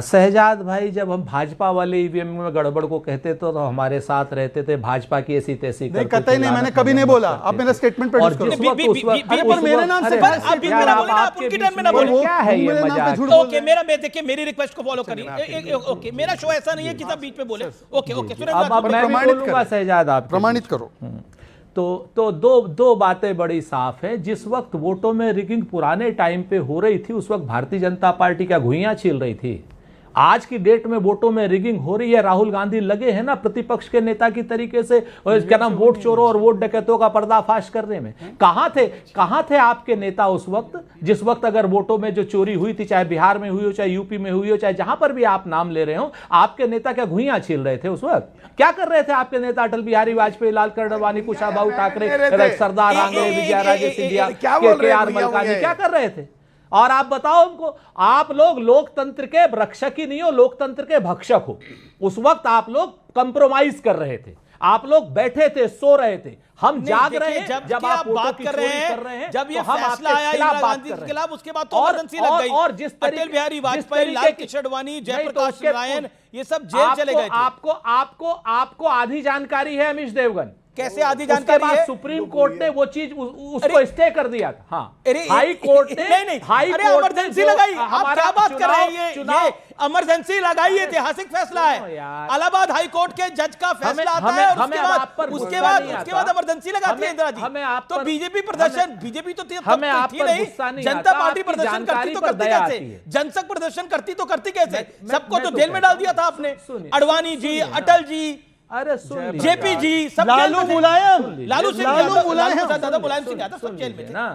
शहजाद भाई, जब हम भाजपा वाले ईवीएम में गड़बड़ को कहते तो हमारे साथ रहते थे, भाजपा की ऐसी तैसी नहीं, कतई नहीं, मैंने कभी नहीं बोला। आप मेरा स्टेटमेंट पे और जिस वक्त उस वक्त अरे पर मेरे नाम से आप भी मेरा बोले ना, आप उनकी टर्म में ना बोले। क्या है ये मजाक? ओके, मेरा देखिए मेरी रिक्वेस्ट को फॉलो करिए। ओके, मेरा शो ऐसा नहीं है कि सब बीच में बोले। ओके ओके, अब मैं भी बोलूंगा शहजाद, आप प्रमाणित करो। तो दो बातें बड़ी साफ है। जिस वक्त वोटों में रिगिंग पुराने टाइम पे हो रही थी, उस वक्त भारतीय जनता पार्टी क्या घुइयां छील रही थी? आज की डेट में वोटों में रिगिंग हो रही है, राहुल गांधी लगे हैं ना प्रतिपक्ष के नेता की तरीके से क्या नाम वोट चोरों और वोट डकैतों का पर्दाफाश करने में। कहां थे आपके नेता उस वक्त, जिस वक्त अगर वोटों में जो चोरी हुई थी, चाहे बिहार में हुई हो, चाहे यूपी में हुई हो, चाहे जहां पर भी आप नाम ले रहे हो, आपके नेता क्या घुइयां छील रहे थे उस वक्त? क्या कर रहे थे आपके नेता? अटल बिहारी वाजपेयी, लाल कृष्ण अडवाणी, कुशाभाऊ ठाकरे, सरदार आंगड़े, विजयाराजे सिंधिया, के.आर. मलकानी, क्या कर रहे थे? और आप बताओ उनको, आप लोग लोकतंत्र के रक्षक ही नहीं हो, लोकतंत्र के भक्षक हो। उस वक्त आप लोग कंप्रोमाइज कर रहे थे, आप लोग बैठे थे, सो रहे थे। हम जाग रहे हैं जब आप बात कर रहे हैं, जब ये फैसला आया इंदिरा गांधी के खिलाफ, उसके बाद तो इमरजेंसी लग गई। और जिस अटल बिहारी वाजपेयी, लाल कृष्ण अडवाणी, जयप्रकाश नारायण, ये सब जेल चले गए थे। आपको आधी जानकारी है अमीश देवगन? कैसे आधी जानकारी है? सुप्रीम कोर्ट ने वो चीज उसको स्टे कर दिया था। हाँ, हाई कोर्ट ने इमरजेंसी लगाई। आप क्या बात कर रहे हैं? ये इमरजेंसी लगाई, ऐतिहासिक फैसला है। इलाहाबाद हाई कोर्ट के जज का फैसला आता है और उसके बाद इमरजेंसी लगाती है इंदिरा जी। तो बीजेपी प्रदर्शन, बीजेपी तो थी नहीं, जनता पार्टी प्रदर्शन करती तो करती कैसे? जनसंघ प्रदर्शन करती तो करती कैसे? सबको तो जेल में डाल दिया था आपने। अडवाणी जी, अटल जी, अरे सुन, जेपी जी, सब लालू मुलायम, लालू सिंह मुलायम सिंह यादव सब जेल में थे ना।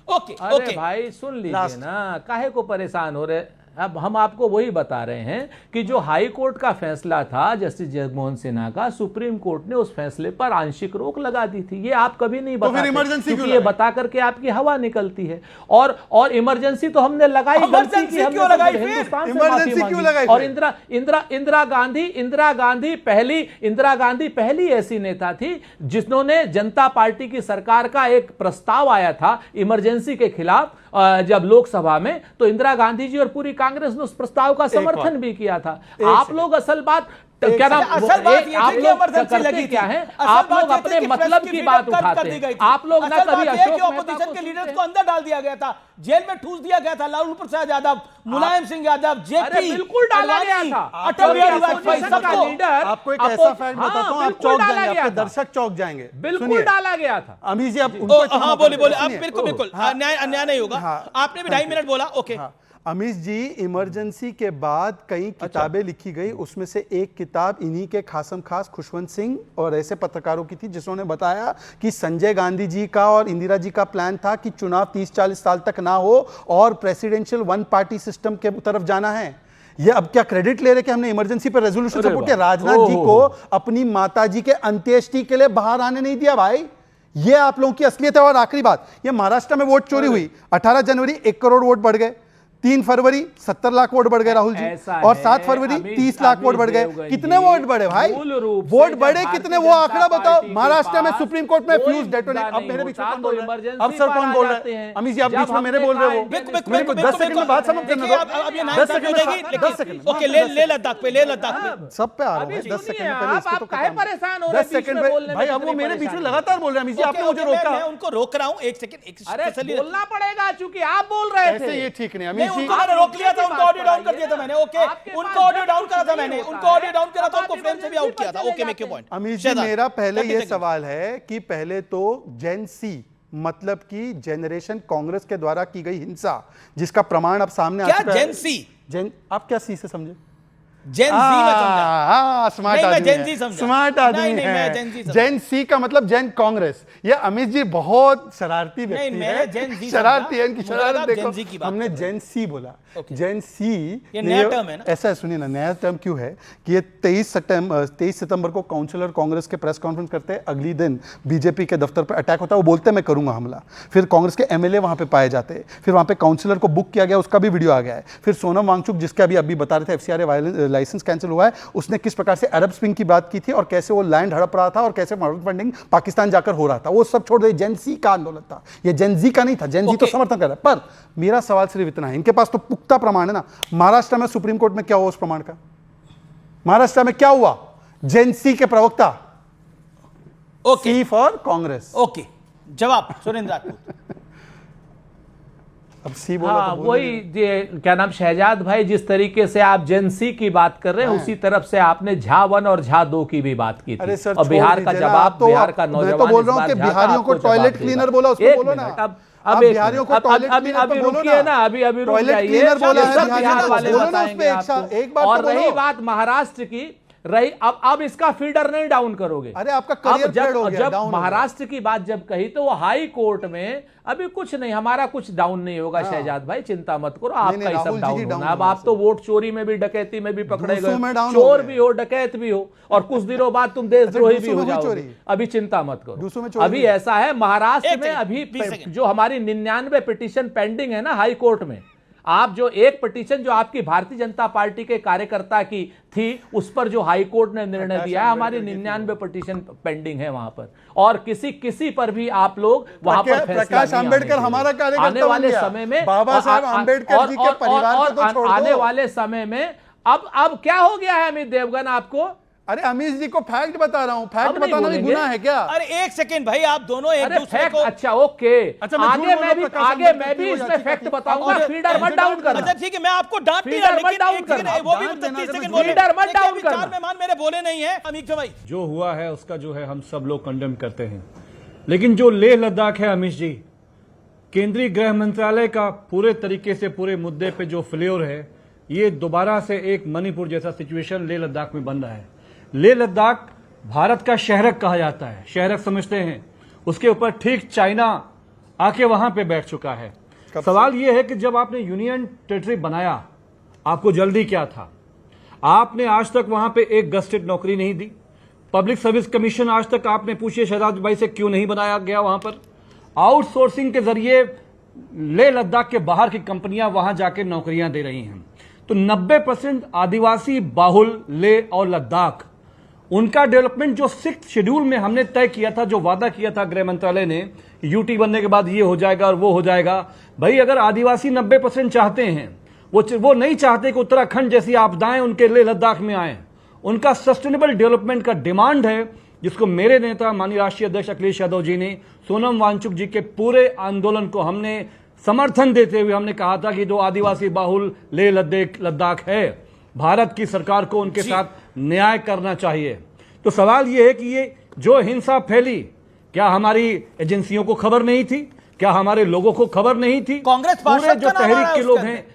ओके अरे भाई सुन लीजिए ना, काहे को परेशान हो रहे? अब हम आपको वही बता रहे हैं कि जो हाई कोर्ट का फैसला था जस्टिस जगमोहन सिन्हा का, सुप्रीम कोर्ट ने उस फैसले पर आंशिक रोक लगा दी थी। ये आप कभी नहीं बताते, इमरजेंसी क्योंकि ये बता करके आपकी हवा निकलती है। और इमरजेंसी तो हमने लगाई, गलती की हमने, हिंदुस्तान से माफी मांगी। और इंदिरा गांधी पहली ऐसी नेता थी जिन्होंने जनता पार्टी की सरकार का एक प्रस्ताव आया था इमरजेंसी के खिलाफ जब लोकसभा में, तो इंदिरा गांधी जी और पूरी कांग्रेस ने उस प्रस्ताव का समर्थन भी किया था। आप लोग असल बात क्या नाम, आप लोग करते क्या है? आप लोग अपने मतलब की बात उठाते हैं। आप लोग ना कभी अपोजिशन के लीडर्स को अंदर डाल दिया गया था, जेल में ठूस दिया गया था। लालू प्रसाद यादव, मुलायम सिंह यादव, जेपी, बिल्कुल डाला गया था। अटल बिहारी वाजपेयी, सबको। आपको एक ऐसा फैक्ट बताता हूं, आप चौंक जाएंगे, आपके दर्शक चौंक जाएंगे। बिल्कुल डाला गया था। अमीश जी, आप हाँ बोले आप, बिल्कुल अन्याय नहीं होगा। आपने भी 2.5 मिनट बोला। ओके अमीश जी, इमरजेंसी के बाद कई किताबें लिखी गई, उसमें से एक किताब इन्हीं के खासम खास खुशवंत सिंह और ऐसे पत्रकारों की थी जिन्होंने बताया कि संजय गांधी जी का और इंदिरा जी का प्लान था कि चुनाव 30-40 साल तक ना हो और प्रेसिडेंशियल वन पार्टी सिस्टम के तरफ जाना है। ये अब क्या क्रेडिट ले रहे कि हमने इमरजेंसी पर रेजोल्यूशन सपोर्ट किया? राजनाथ जी को अपनी माता जी के अंत्येष्टि के लिए बाहर आने नहीं दिया भाई। ये आप लोगों की असलियत है। और आखिरी बात, ये महाराष्ट्र में वोट चोरी हुई, 18 जनवरी 1 करोड़ वोट बढ़ गए, 3 फरवरी 70 लाख वोट बढ़ गए राहुल जी, और 7 फरवरी 30 लाख वोट बढ़ गए। कितने वोट बढ़े भाई? वोट बढ़े कितने, वो आंकड़ा बताओ। महाराष्ट्र में सुप्रीम कोर्ट में फ्यूज डेटोनेट। अब मेरे बीच में कौन बोल रहा है? अब सर कौन बोल रहा है? अमीश जी, आप बीच में मेरे बोल रहे हो। मेरे को 10 सेकंड में बात समाप्त करने दो। 10 सेकंड। ओके, ले लद्दाख पे सब पे आ रहा है। 10 सेकंड में पहले इसको तो परेशान हो रहे हैं 10 सेकंड में भाई। अब वो मेरे बीच में लगातार बोल रहे हैं। अमीश जी, आपने मुझे रोका। मैं उनको रोक रहा हूं, 1 सेकंड। अरे बोलना पड़ेगा क्योंकि आप बोल रहे थे। ये ठीक नहीं अमीश जी, मैंने रोक लिया था, उनको ऑडियो डाउन कर दिया था मैंने। ओके, उनको ऑडियो डाउन करा था मैंने, उनको ऑडियो डाउन करा था, उनको फ्रेम से भी आउट किया था। Okay, make your point. Amish ji, मेरा पहले ये सवाल है कि पहले तो जेन सी मतलब कि जनरेशन कांग्रेस के द्वारा की गई हिंसा, जिसका प्रमाण अब सामने आ चुका है। जेन सी, आप क्या सी से समझे? जेन सी में समझा। स्मार्ट आदमी है। जेन सी का मतलब जेन कांग्रेस। ये अमित जी बहुत शरारती व्यक्ति है, शरारती है, इनकी शरारत देखो। हमने जेन सी बोला। जेन सी ये नया टर्म है ना? ऐसा है, सुनिए ना, नया टर्म क्यों है कि ये 23 सितंबर को काउंसलर कांग्रेस के प्रेस कॉन्फ्रेंस करते हैं, अगली दिन बीजेपी के दफ्तर पर अटैक होता है, वो बोलते हैं मैं करूंगा हमला। फिर कांग्रेस के एमएलए वहां पे पाए जाते हैं, फिर वहां पे काउंसलर को बुक किया गया, उसका भी वीडियो आ गया है। फिर सोनम वांगचुक, जिसके अभी बता रहे थे एफसीआरए लाइसेंस कैंसिल हुआ है, उसने किस प्रकार से अरब स्प्रिंग की बात की थी और कैसे वो लैंड हड़प रहा था और कैसे मॉडर्न फंडिंग पाकिस्तान जाकर हो रहा था, वो सब छोड़ दे। जेंजी का आंदोलन था, ये जेंजी का नहीं था। जेंजी तो समर्थन कर रहा है, पर मेरा सवाल सिर्फ इतना है, इनके पास तो पुख्ता प्रमाण है ना। महाराष्ट्र में सुप्रीम कोर्ट में क्या हुआ उस प्रमाण का? महाराष्ट्र में क्या हुआ? जेंसी के प्रवक्ता सी फॉर कांग्रेस। ओके, जवाब सुरेंद्र राजपूत। अब सी बोला हाँ, तो बोल वही क्या नाम शहजाद भाई, जिस तरीके से आप जेंसी की बात कर रहे हैं उसी तरफ से आपने झा 1 और झा 2 की भी बात की थी। अरे सर, और बिहार का जवाब, बिहार का नौजवान, मैं तो बोल रहा हूं कि बिहारियों को टॉयलेट क्लीनर बोला, उसको बोलो ना। अब बिहारियों को टॉयलेट अभी रुकिए ना, अभी रुक टॉयलेट जाइए, क्लीनर बोला है, बिहार वाले बोलो ना बताएंगे उस पे आपको। एक बार और तो रही बोलो। बात महाराष्ट्र की, रही अब इसका फीडर नहीं डाउन करोगे। अरे आपका करियर फेड हो गया, जब डाउन हो महाराष्ट्र की बात जब कही तो वो हाई कोर्ट में अभी कुछ नहीं, हमारा कुछ डाउन नहीं होगा शहजाद भाई, चिंता मत करो, आपका ही सब डाउन होना। अब आप तो वोट चोरी में भी, डकैती में भी पकड़े गए, चोर भी हो, डकैत भी हो, और कुछ दिनों बाद तुम देशद्रोही भी हो जाओगे। अभी चिंता मत करो। अभी ऐसा है महाराष्ट्र में, अभी जो हमारी 99 पिटीशन पेंडिंग है ना हाई कोर्ट में, आप जो एक पिटीशन जो आपकी भारतीय जनता पार्टी के कार्यकर्ता की थी, उस पर जो हाई कोर्ट ने निर्णय दिया है, हमारी 99 पिटीशन पेंडिंग है वहां पर, और किसी पर भी आप लोग वहां पर फैसला प्रकाश आंबेडकर हमारा कार्यकर्ता आने वाले समय में, बाबा साहब आंबेडकर जी के परिवार को तो छोड़ दो। आने वाले समय में अब क्या हो गया है अमित देवगन आपको? अरे अमीश जी को फैक्ट बता रहा हूं, फैक्ट बताना भी गुनाह है क्या? अरे एक सेकंड भाई, आप दोनों एक दूसरे को। अच्छा ओके, अच्छा, आगे मैं भी इसमें फैक्ट बताऊंगा, फीडर मत डाउन करना। अच्छा ठीक है, मैं आपको डांट नहीं रहा, लेकिन वो भी 30 सेकंड बोले, फीडर मत डाउन करना। 4 मेहमान मेरे बोले नहीं है। अमीश भाई, जो हुआ है उसका जो है हम सब लोग कंडेम करते हैं, लेकिन जो लेह लद्दाख है अमीश जी, केंद्रीय गृह मंत्रालय का पूरे तरीके से पूरे मुद्दे पे जो फेल्योर है, ये दोबारा से एक मणिपुर जैसा सिचुएशन लेह लद्दाख में बन रहा है। लेह लद्दाख भारत का शहरक कहा जाता है, शहरक समझते हैं, उसके ऊपर ठीक चाइना आके वहां पे बैठ चुका है। सवाल यह है कि जब आपने यूनियन टेरिटरी बनाया, आपको जल्दी क्या था? आपने आज तक वहां पे एक गस्टेड नौकरी नहीं दी। पब्लिक सर्विस कमीशन आज तक आपने पूछिए शहजाद भाई से क्यों नहीं बनाया गया वहां पर? आउटसोर्सिंग के जरिए लेह लद्दाख के बाहर की कंपनियां वहां जाके नौकरियां दे रही हैं। तो 90% आदिवासी बाहुल लेह और लद्दाख, उनका डेवलपमेंट जो 6th शेड्यूल में हमने तय किया था, जो वादा किया था गृह मंत्रालय ने, यूटी बनने के बाद ये हो जाएगा और वो हो जाएगा। भाई अगर आदिवासी 90% चाहते हैं, वो नहीं चाहते कि उत्तराखंड जैसी आपदाएं उनके लिए लद्दाख में आए, उनका सस्टेनेबल डेवलपमेंट का डिमांड है, जिसको मेरे नेता माननीय राष्ट्रीय अध्यक्ष अखिलेश यादव जी ने, सोनम वांगचुक जी के पूरे आंदोलन को हमने समर्थन देते हुए हमने कहा था कि जो आदिवासी बाहुल लेह लद्दाख है, भारत की सरकार को उनके साथ न्याय करना चाहिए। तो सवाल यह है कि ये जो हिंसा फैली, क्या हमारी एजेंसियों को खबर नहीं थी? क्या हमारे लोगों को खबर नहीं थी? कांग्रेस पूरे जो तहरीक के लोग हैं,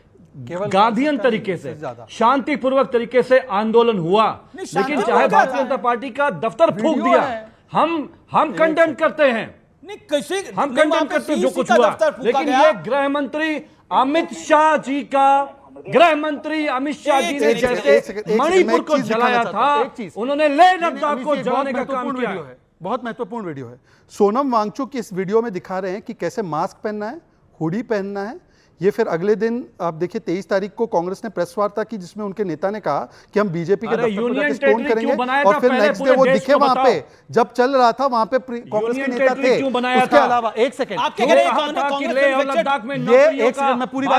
गांधीयन तरीके से, शांतिपूर्वक तरीके से आंदोलन हुआ, लेकिन चाहे भारतीय जनता पार्टी का दफ्तर फूंक दिया, हम कंडेम करते हैं, हम कंडेम करते हैं जो कुछ हुआ। लेकिन ये गृह मंत्री अमित शाह जी ने जैसे मणिपुर को जलाया था, उन्होंने लेह लद्दाख को जलाने का काम किया है। बहुत महत्वपूर्ण वीडियो है। सोनम वांगचुक इस वीडियो में दिखा रहे हैं कि कैसे मास्क पहनना है, हुडी पहनना है। ये फिर अगले दिन आप देखिए 23 तारीख को कांग्रेस ने प्रेस वार्ता की, जिसमें उनके नेता ने कहा कि हम बीजेपी के दफ्तर पर जाकर स्टोन करेंगे, और फिर नेक्स्ट डे वो दिखे वहां पे, जब चल रहा था वहां पे कांग्रेस के नेता थे। उसके अलावा एक सेकंड, आपके घर ये एक सेकंड मैं पूरी बात